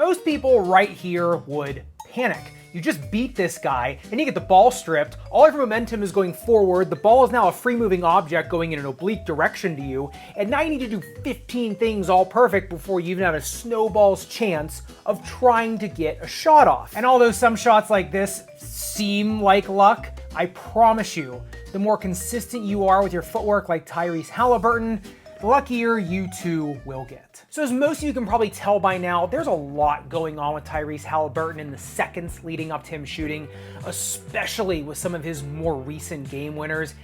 Most people right here would panic. You just beat this guy and you get the ball stripped. All of your momentum is going forward. The ball is now a free moving object going in an oblique direction to you. And now you need to do 15 things all perfect before you even have a snowball's chance of trying to get a shot off. And although some shots like this seem like luck, I promise you, the more consistent you are with your footwork like Tyrese Haliburton, the luckier you two will get. So as most of you can probably tell by now, there's a lot going on with Tyrese Haliburton in the seconds leading up to him shooting, especially with some of his more recent game winners.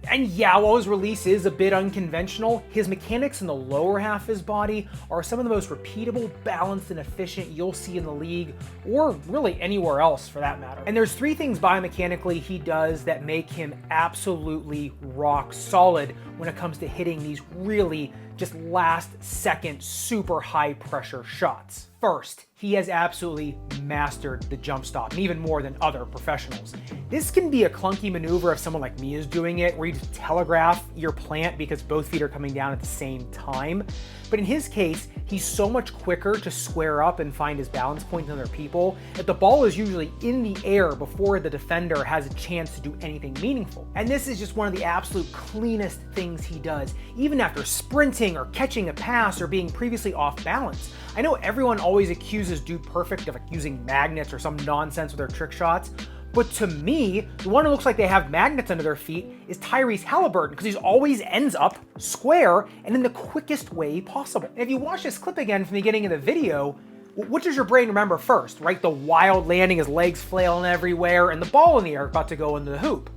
And yeah, while his release is a bit unconventional, his mechanics in the lower half of his body are some of the most repeatable, balanced, and efficient you'll see in the league, or really anywhere else for that matter. And there's three things biomechanically he does that make him absolutely rock solid when it comes to hitting these really just last second super high pressure shots. First, he has absolutely mastered the jump stop, and even more than other professionals. This can be a clunky maneuver if someone like me is doing it, where you just telegraph your plant because both feet are coming down at the same time. But in his case, he's so much quicker to square up and find his balance point than other people that the ball is usually in the air before the defender has a chance to do anything meaningful. And this is just one of the absolute cleanest things he does, even after sprinting or catching a pass or being previously off balance. I know everyone always accuses Dude Perfect of like using magnets or some nonsense with their trick shots, but to me, the one who looks like they have magnets under their feet is Tyrese Haliburton, because he always ends up square and in the quickest way possible. And if you watch this clip again from the beginning of the video, what does your brain remember first, right? The wild landing, his legs flailing everywhere, and the ball in the air about to go into the hoop.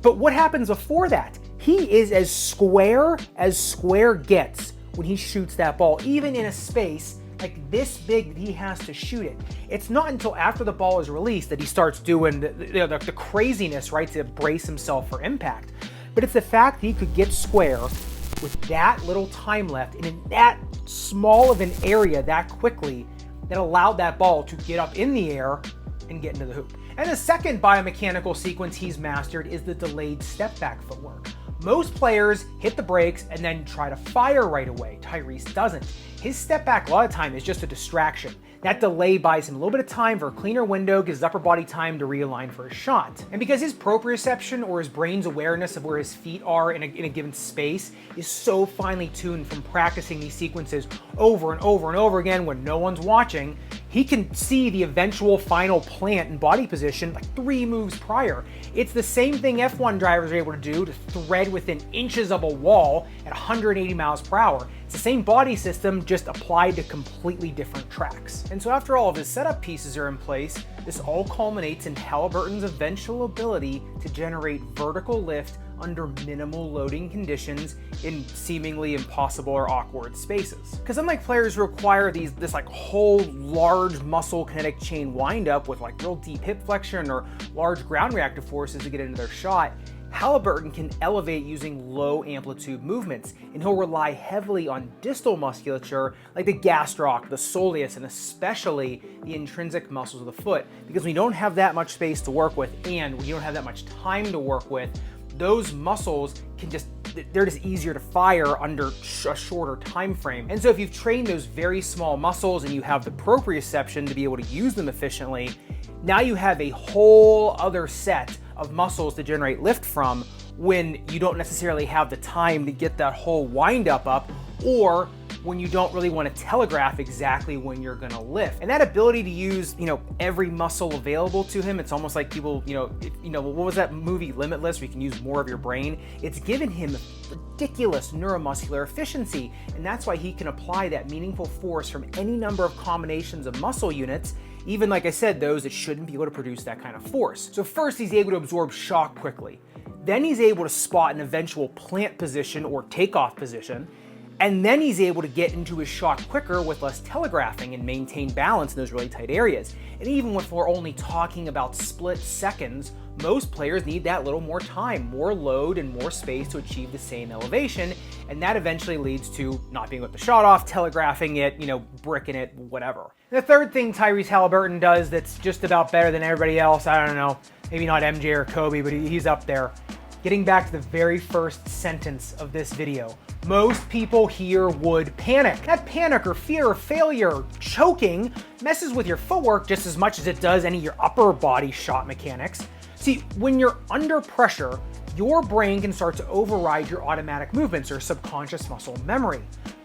But what happens before that? He is as square gets when he shoots that ball, even in a space like this big that he has to shoot it. It's not until after the ball is released that he starts doing the craziness, right, to brace himself for impact. But it's the fact that he could get square with that little time left and in that small of an area that quickly that allowed that ball to get up in the air and get into the hoop. And the second biomechanical sequence he's mastered is the delayed step back footwork. Most players hit the brakes and then try to fire right away. Tyrese doesn't. His step back a lot of time is just a distraction. That delay buys him a little bit of time for a cleaner window, gives his upper body time to realign for a shot. And because his proprioception, or his brain's awareness of where his feet are in a given space, is so finely tuned from practicing these sequences over and over and over again when no one's watching, he can see the eventual final plant and body position like 3 moves prior. It's the same thing F1 drivers are able to do, to thread within inches of a wall at 180 miles per hour. It's the same body system, just applied to completely different tracks. And so after all of his setup pieces are in place, this all culminates in Haliburton's eventual ability to generate vertical lift under minimal loading conditions in seemingly impossible or awkward spaces. Because unlike players who require this like whole large muscle kinetic chain windup with like real deep hip flexion or large ground reactive forces to get into their shot, Haliburton can elevate using low amplitude movements, and he'll rely heavily on distal musculature like the gastroc, the soleus, and especially the intrinsic muscles of the foot, because we don't have that much space to work with and we don't have that much time to work with. Those muscles they're just easier to fire under a shorter time frame. And so if you've trained those very small muscles and you have the proprioception to be able to use them efficiently, now you have a whole other set of muscles to generate lift from when you don't necessarily have the time to get that whole wind up, or when you don't really want to telegraph exactly when you're going to lift. And that ability to use, every muscle available to him, it's almost like people, what was that movie Limitless, where you can use more of your brain? It's given him ridiculous neuromuscular efficiency, and that's why he can apply that meaningful force from any number of combinations of muscle units, even, like I said, those that shouldn't be able to produce that kind of force. So first, he's able to absorb shock quickly. Then he's able to spot an eventual plant position or takeoff position. And then he's able to get into his shot quicker with less telegraphing and maintain balance in those really tight areas. And even if we're only talking about split seconds, most players need that little more time, more load, and more space to achieve the same elevation. And that eventually leads to not being able to get the shot off, telegraphing it, bricking it, whatever. The third thing Tyrese Haliburton does that's just about better than everybody else, I don't know, maybe not MJ or Kobe, but he's up there. getting back to the very first sentence of this video. Most people here would panic. That panic or fear or failure, or choking, messes with your footwork just as much as it does any of your upper body shot mechanics. See, when you're under pressure, your brain can start to override your automatic movements or subconscious muscle memory.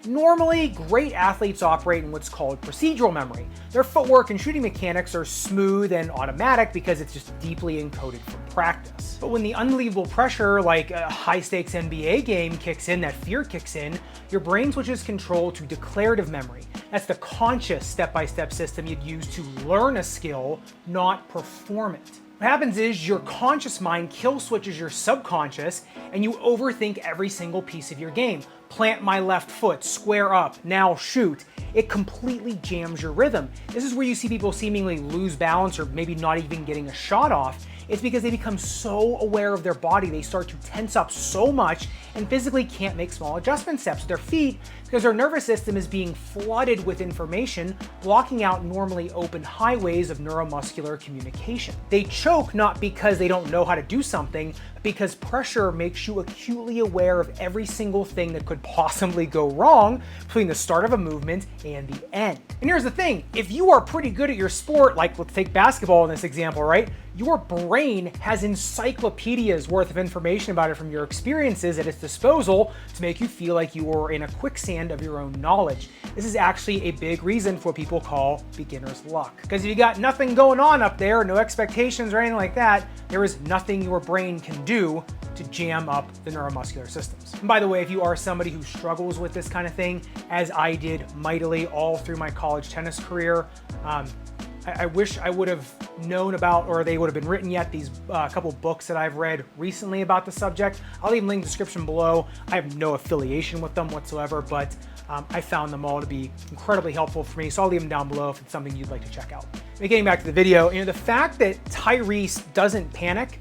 Normally, great athletes operate in what's called procedural memory. Their footwork and shooting mechanics are smooth and automatic because it's just deeply encoded from practice. But when the unbelievable pressure, like a high-stakes NBA game, kicks in, that fear kicks in, your brain switches control to declarative memory. That's the conscious step-by-step system you'd use to learn a skill, not perform it. What happens is your conscious mind kill switches your subconscious and you overthink every single piece of your game. Plant my left foot, square up, now shoot. It completely jams your rhythm. This is where you see people seemingly lose balance or maybe not even getting a shot off. It's because they become so aware of their body, they start to tense up so much and physically can't make small adjustment steps with their feet because their nervous system is being flooded with information, blocking out normally open highways of neuromuscular communication. They choke not because they don't know how to do something, but because pressure makes you acutely aware of every single thing that could possibly go wrong between the start of a movement and the end. And here's the thing, if you are pretty good at your sport, like let's take basketball in this example, right? Your brain has encyclopedias worth of information about it from your experiences at its disposal to make you feel like you are in a quicksand of your own knowledge. This is actually a big reason for what people call beginner's luck. Because if you got nothing going on up there, no expectations or anything like that, there is nothing your brain can do to jam up the neuromuscular systems. And by the way, if you are somebody who struggles with this kind of thing, as I did mightily all through my college tennis career, I wish I would have known about, or they would have been written yet, these couple books that I've read recently about the subject. I'll leave a link in the description below. I have no affiliation with them whatsoever, but I found them all to be incredibly helpful for me, so I'll leave them down below if it's something you'd like to check out. But getting back to the video, the fact that Tyrese doesn't panic,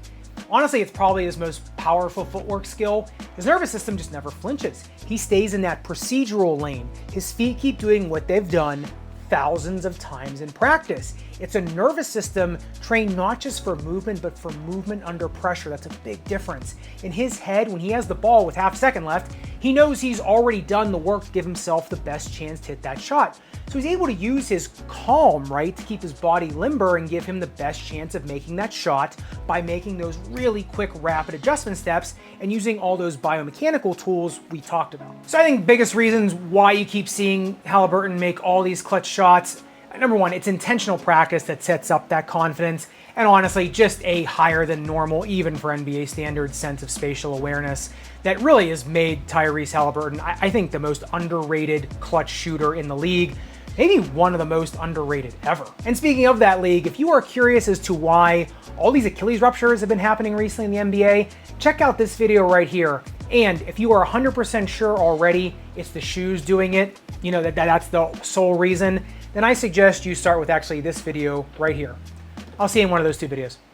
honestly, it's probably his most powerful footwork skill. His nervous system just never flinches. He stays in that procedural lane. His feet keep doing what they've done thousands of times in practice. It's a nervous system trained not just for movement, but for movement under pressure. That's a big difference. In his head, when he has the ball with half a second left, he knows he's already done the work to give himself the best chance to hit that shot. So he's able to use his calm, right, to keep his body limber and give him the best chance of making that shot by making those really quick, rapid adjustment steps and using all those biomechanical tools we talked about. So I think biggest reasons why you keep seeing Haliburton make all these clutch shots, number one, it's intentional practice that sets up that confidence, and honestly, just a higher than normal, even for NBA standards, sense of spatial awareness that really has made Tyrese Haliburton, I think, the most underrated clutch shooter in the league. Maybe one of the most underrated ever. And speaking of that league, if you are curious as to why all these Achilles ruptures have been happening recently in the NBA, check out this video right here. And if you are 100% sure already it's the shoes doing it, that's the sole reason, then I suggest you start with actually this video right here. I'll see you in one of those two videos.